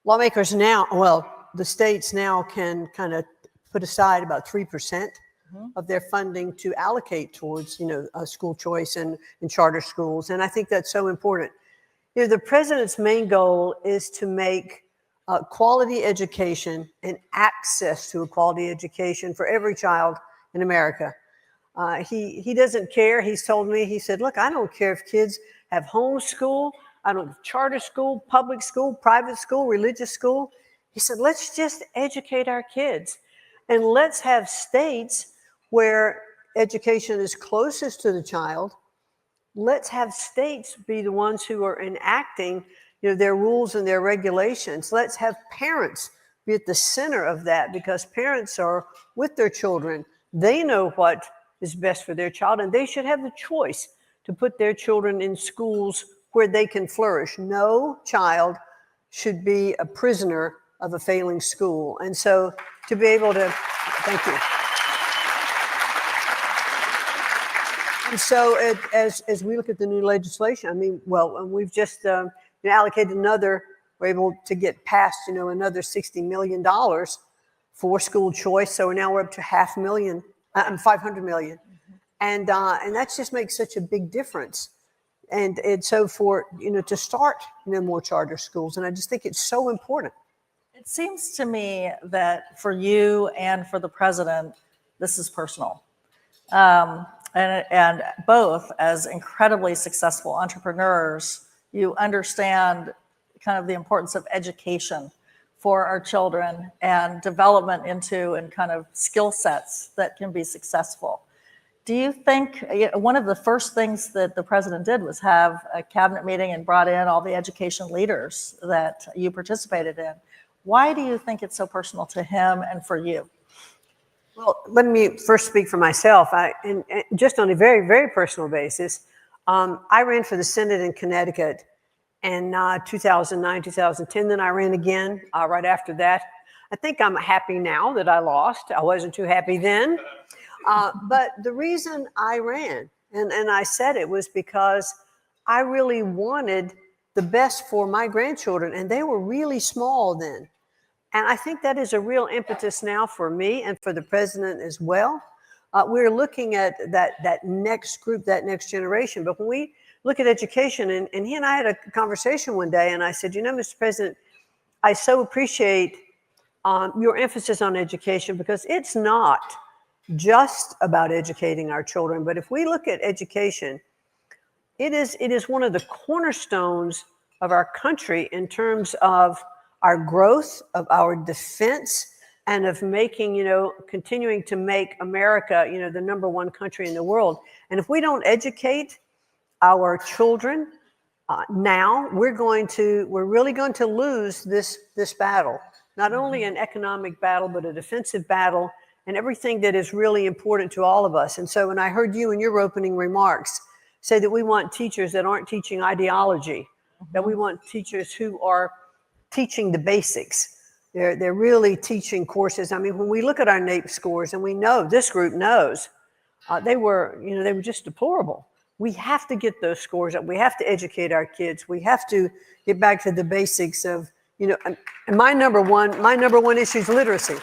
lawmakers now, well, the states now can kind of put aside about 3% of their funding to allocate towards, school choice and charter schools. And I think that's so important. The president's main goal is to make quality education and access to a quality education for every child in America. He doesn't care. He's told me, he said, look, I don't care if kids have homeschool, I don't charter school, public school, private school, religious school. He said, let's just educate our kids and let's have states where education is closest to the child. Let's have states be the ones who are enacting their rules and their regulations. Let's have parents be at the center of that, because parents are with their children. They know what is best for their child, and they should have the choice to put their children in schools where they can flourish. No child should be a prisoner of a failing school. And so to be able to, thank you. And so as we look at the new legislation, we've just allocated we're able to get past, another $60 million for school choice. So now we're up to $500 million. And that just makes such a big difference. And so for, to start, more charter schools. And I just think it's so important. It seems to me that for you and for the president, this is personal. And both as incredibly successful entrepreneurs, you understand kind of the importance of education for our children and development into and kind of skill sets that can be successful. Do you think one of the first things that the president did was have a cabinet meeting and brought in all the education leaders that you participated in? Why do you think it's so personal to him and for you? Well, let me first speak for myself. And just on a very, very personal basis, I ran for the Senate in Connecticut in 2009, 2010. Then I ran again right after that. I think I'm happy now that I lost. I wasn't too happy then. But the reason I ran, and I said it, was because I really wanted the best for my grandchildren, and they were really small then. And I think that is a real impetus now for me and for the president as well. We're looking at that next group, that next generation. But when we look at education, and he and I had a conversation one day, and I said, Mr. President, I so appreciate your emphasis on education, because it's not just about educating our children. But if we look at education, it is one of the cornerstones of our country in terms of our growth, of our defense, and of making, continuing to make America, the #1 country in the world. And if we don't educate our children now, we're really going to lose this battle. Not only an economic battle, but a defensive battle, and everything that is really important to all of us. And so when I heard you in your opening remarks say that we want teachers that aren't teaching ideology, that we want teachers who are teaching the basics. They're really teaching courses. I mean, when we look at our NAEP scores, and we know, this group knows, they were just deplorable. We have to get those scores up. We have to educate our kids. We have to get back to the basics of, and my number one issue is literacy.